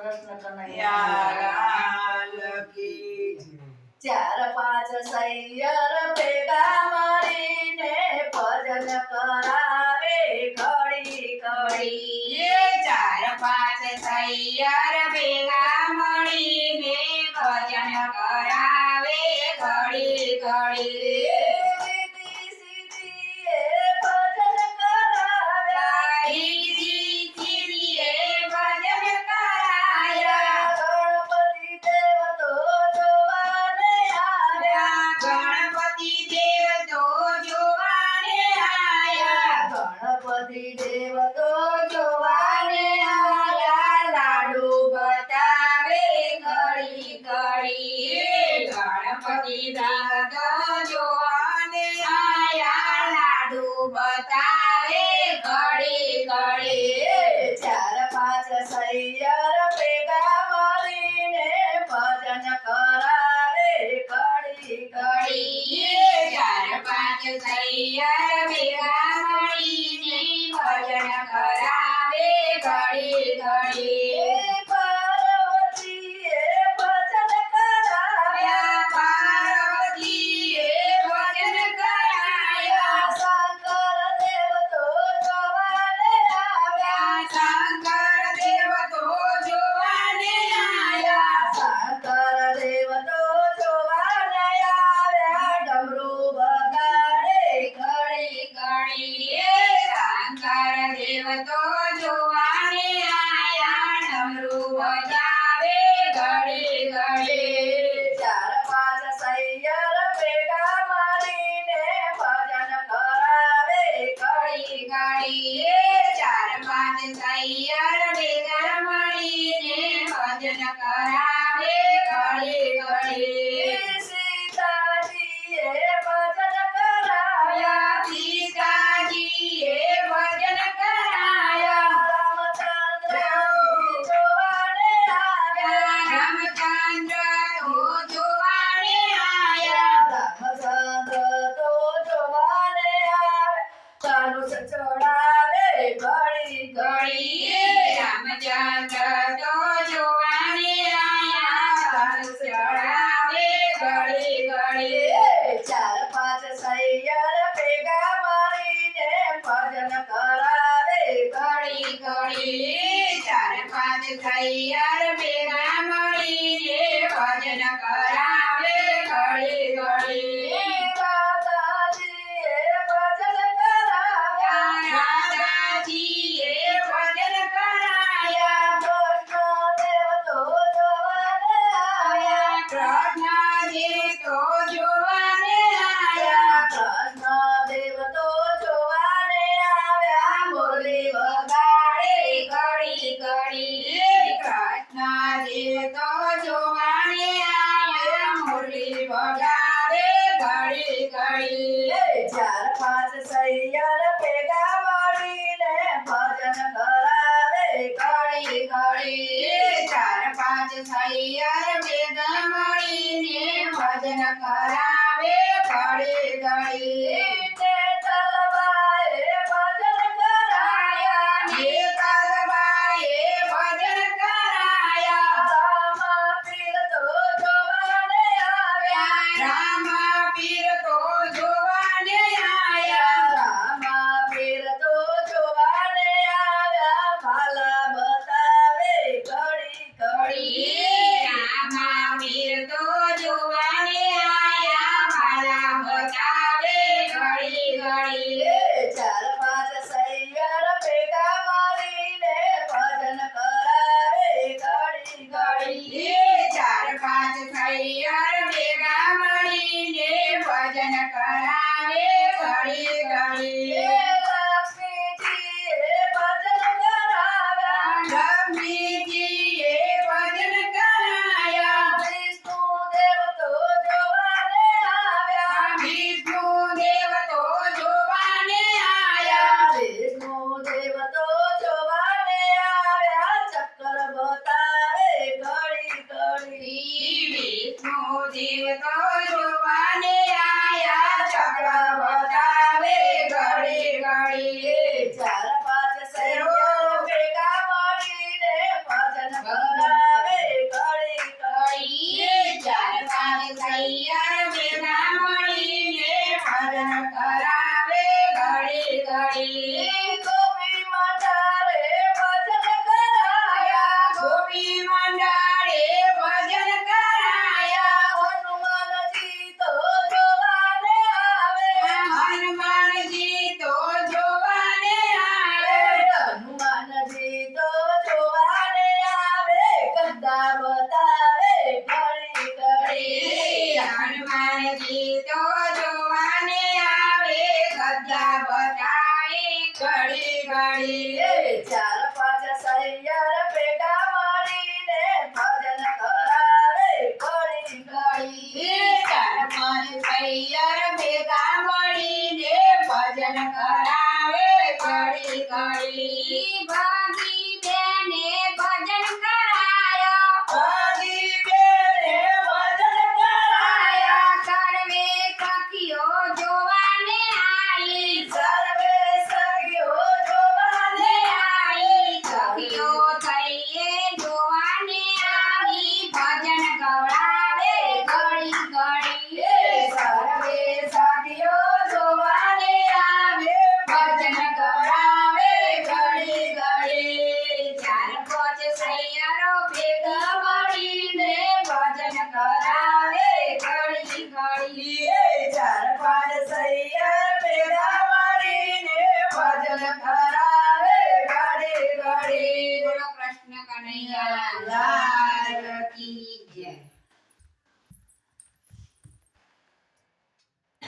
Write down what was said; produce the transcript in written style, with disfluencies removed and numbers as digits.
કૃષ્ણ કનૈયા કી ચાર પાંચ સૈયર ભેગા મળીને ભજન કરાવે ઘડી ઘડી ચાર પાંચ સૈયર ભેગા મળીને ભજન કરાવે ઘડી ઘડી રીતિ સીધી એ ભજન કરાવ્યા રીતિ સીધીએ ભજન કરાયા ગણપતિ દેવ તો જોવાને આવ્યા ગણપતિ દેવ તો જોવાને આયા ગણપતિ દેવ તો જોવાને આયા લાડુ બતાવે ઘડી ઘડી ગણપતિ દેવ તો જોવાને આયા લાડુ બતાવે ઘડી ઘડી ચાર પાંચ સૈયર ભેગા મળીને ભજન કરાવે ઘડી ઘડી ચાર પાંચ સૈયર ભેગા મળીને ભજન કરાવે ઘડી ઘડી પાર્વતીએ ભજન કરાવ્યા પાર્વતીએ ભજન કરાયા શંકર દેવ તો જોવાને આવ્યા શંકર દેવ તો જોવાને આયા શંકર દેવ તો જોવાને આવ્યા ડમરૂ વગાડે ઘડી ઘડી શંકર દેવ તો જોવાને આયા ડમરૂ વગાવે ઘડી ઘડી ચાર પાંચ સૈયર ભેગા મળીને ભજન કરાવે ઘડી ઘડી ચાર પાંચ સૈયર ભેગા મળીને ભજન કરાવે ઘડી ઘડી સીતાજીએ ભજન કરાવ્યા સીતાજીએ ભજન કરાયા રામચંદ્રજી જોવાને આવ્યા રામચંદ્ર તો જોવાને આયા રામચંદ્ર તો જોવાને આવ્યા ધનુષ ચડાવે ઘડી ઘડી રામચંદ્ર તો જોવાને આયા ધનુષ ચડાવે ઘડી ઘડી ચાર પાંચ સૈયર ભેગા મળીને ભજન કરાવે ઘડી ઘડી ચાર પાંચ સૈયર ભેગા મળીને ભજન કરાવે ઘડી ઘડી માતાજીએ ભજન કરાવ્યા રાધાજીએ ભજન કરાયા કૃષ્ણ દેવ તો જોવાને આવ્યા કૃષ્ણજી તો જોવાને આયા કૃષ્ણ દેવ તો જોવાને આવ્યા મુરલી વગાડે ઘડી ઘડી કૃષ્ણજી તો જોવાને આયા મુરલી વગાડે ઘડી ઘડી ચાર પાંચ સૈયર ભેગા મળીને ભજન કરાવે ઘડી ઘડી ચાર પાંચ સૈયર ભેગા મળીને ભજન કરાવે ઘડી ઘડી તલવાએ ભજન કરાયા નીલકંઠબાઈએ ભજન કરાયા રામા પીર તો જોવાને આવ્યા રામા પીર તો જોવાને આયા રામા પીર તો જોવાને આવ્યા ભાલા બતાવે ઘડી ઘડી રામા પીર તો જોવાને આયા મારા બતાવે ઘડી ગોપી મંડારે ભજન કરાયા ગોપી મંડળે ભજન કરાયા હનુમાનજી તો જોવાને આવે હનુમાનજી તો જોવાને આવે હનુમાનજી તો જોવાને આવે ગદા બતાવે ઘડી ઘડી હનુમાનજી તો જોવાને આવે ગદા બતાવે ઘડી ઘડી ચાર પાંચ સૈયર ભેગા મળીને ભજન કરાવે ઘડી ઘડી ચાર પાંચ સૈયર ભેગા મળીને ભજન કરાવે ઘડી ઘડી ભાગી બેને ભજન કરાયા ભાગી બેને ભજન કરાયા સર્વે સખીઓ જોવાને આવી સર્વે સખીઓ જોવાને આવી સખીઓ થઈએ જોવાને આવી ભજન ગવડાવે ઘડી ઘડી સર્વે સખીઓ જોવાને આવે ભજન ગવડાવે ઘડી ઘડી ચાર પાંચ સૈયરો ભેગા મળીને ભજન કરાવે ઘડી ઘડી ચાર પાંચ સૈયર